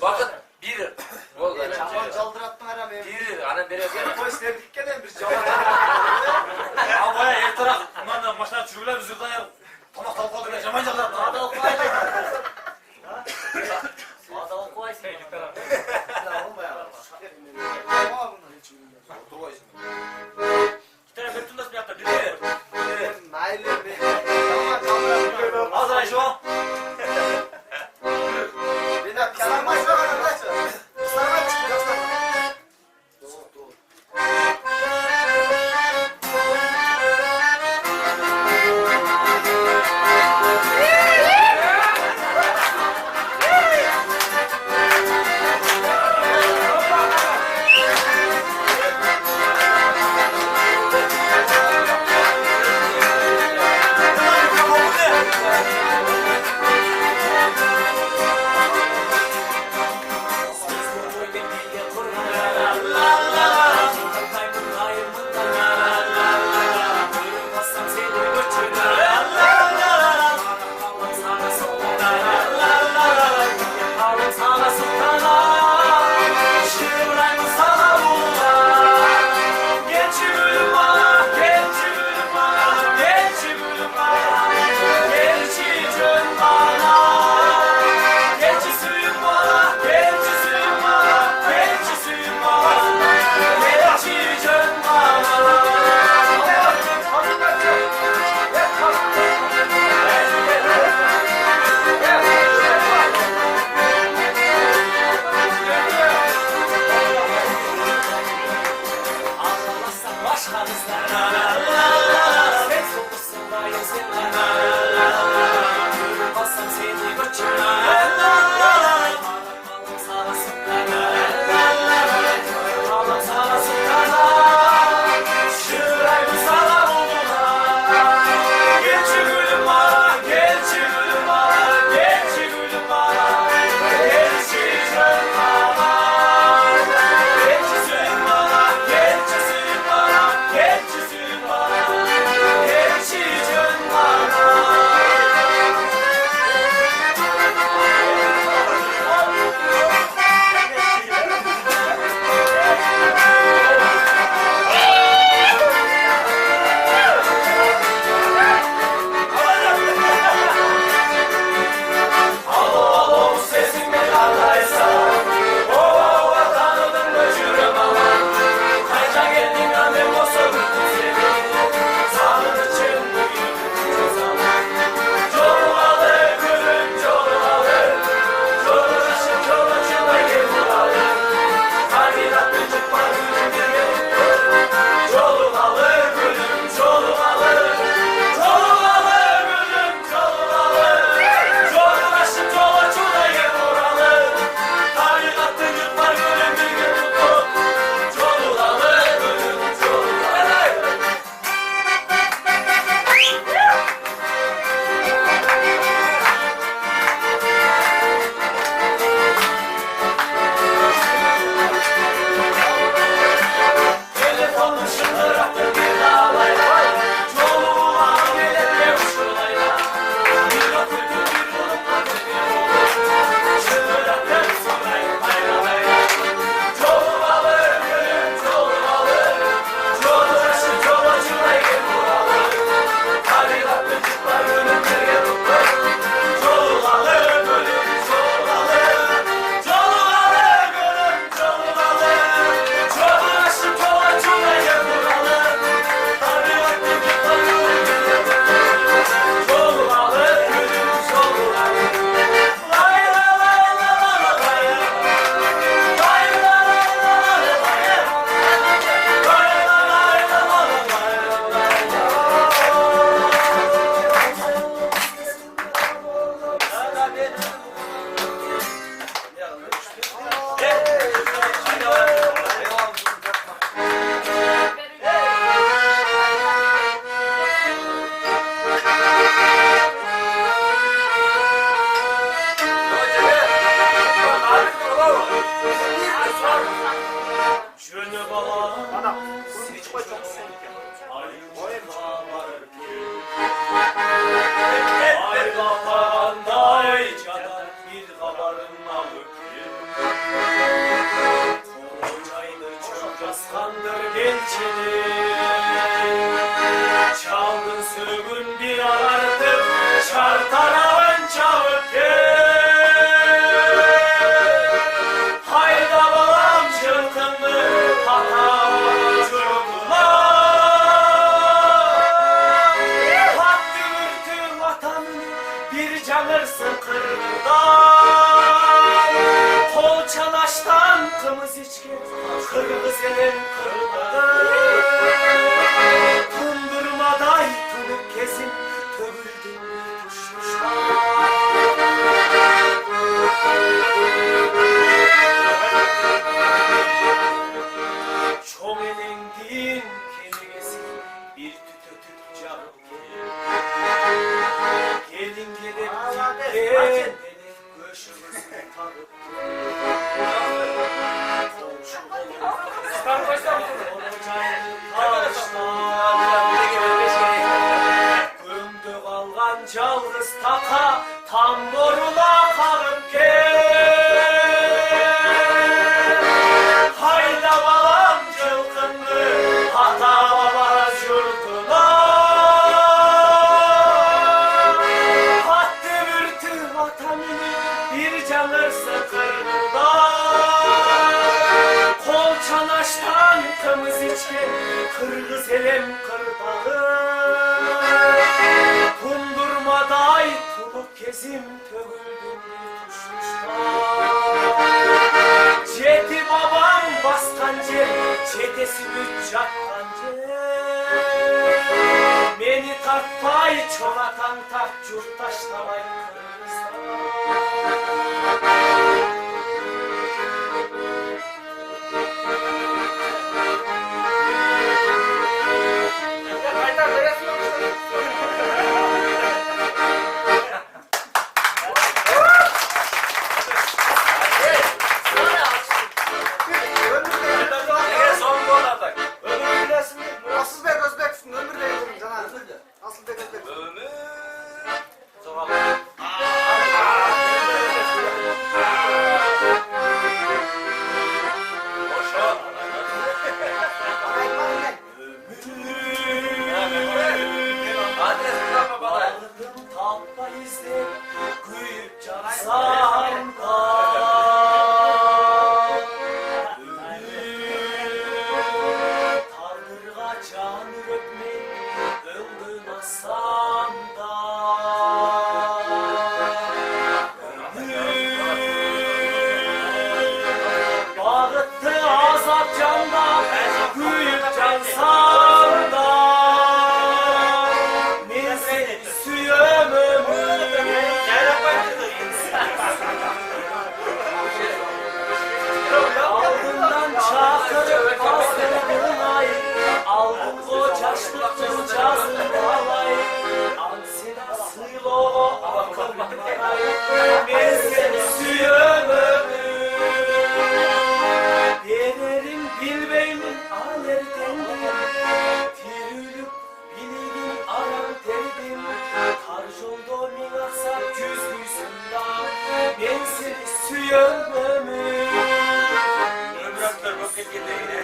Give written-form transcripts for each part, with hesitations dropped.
Bakın biri. Oldu. Çaman çaldırattın aram ev. Biri. Anam biri. Polis tebrik gelen bir çaman. Ya baya her taraf. Bunlar da maçlar çürüler bizi yurdan ya. Tamam tavuk aldı. Jaman çaldırattın. Ada okuyayım. Ada okuyayım. Hey git taraf. İki tane Betun nasıl yaptı? Biri. Nail'e bir. Çaman çaldırattın. Az ay şu an. Bir de kenar maçına kadar kaç. Sarma çıkıyor. Doğru. tımız içken kırgız elem kırmadı. Kundurmaday tunup kezim tövüldüm kuşmuşlar. Çoğ elendin kelimesi bir tütötük canım gelin gelin gelin göğsümüzü tanıp Gömdü kalgan calgız taka tamboruna kalıp gel. Hayda balam çılgınlı hata baba yurduna. Hattı bürtü vatanını bir canır sıkırda. Kol çanaştan temiz içken kırgız elem kırdağı. Kundurmaday tuluk kezim tövüldüm kuşmuşlar. Çeti babam baskancı, çetesi müccat kancı. Beni tartpay çonatan tak yurttaşlamay kırgızlar. Son gol atak. Öbür bilesin mi? Asıl bek Özbek'sin, ömür de yıldırım Canan. Asıl bek Özbek. Ömür. Zaman. Boşa. Adres bırakma bana. Bağladım talpa izle, kuyup cansam da. Tanrığa canı öpmek, öldün asam da. Bağıttı azap canda, kuyup cansam da. Menzil suyum ömür. Aldından çakırıp bastırdın ay. Aldın o çaşlık cazın alay. Ansina sıylo akılın ay. Menzil suyum ömür. Denerim bilbeymin alerdendir. Tirülüp biligin aram terdim. Karjolda minaksa küz yüzünda. Ben seni suyum ömür. Bıraktır roket gideyle.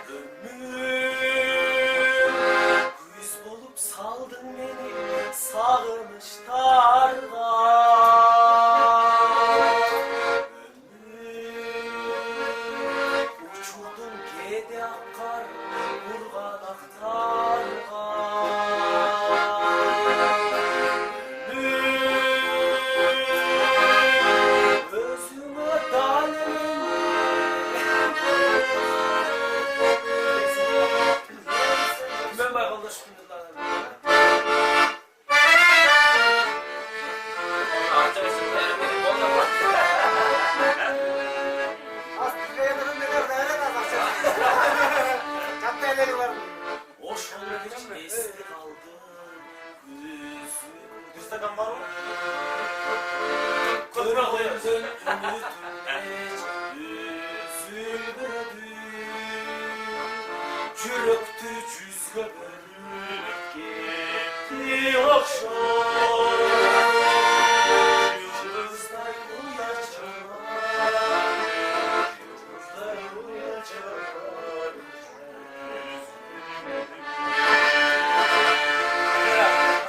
Ömür Güz bulup saldın beni sağınışlarla. Ömür uçurdun gede akar urgan aktarga. Ömür özüme danemin ben bakalım şimdi lan. Adresim verin benim bolda bak. Asıl bek yıldırım neler de öyle de asıl. Çatlı elleri var. O şolu hiç esli kaldım. Gözüm Düzde kan var mı? kırıldım ümitüm geç üzülmedim. Çürüktü cüzgü bölüp gitti akşam. Yıldızlar uyacaklar. Yıldızlar uyacaklar.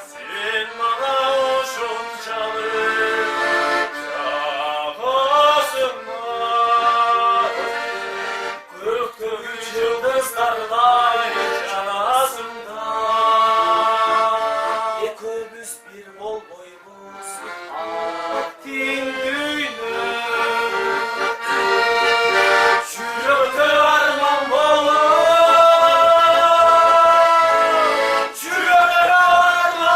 Sen bana hoşun çalır, çağasınlar. Kırktı güç yıldızlarla canasında. Ekobüs bir bol boymuz, aktin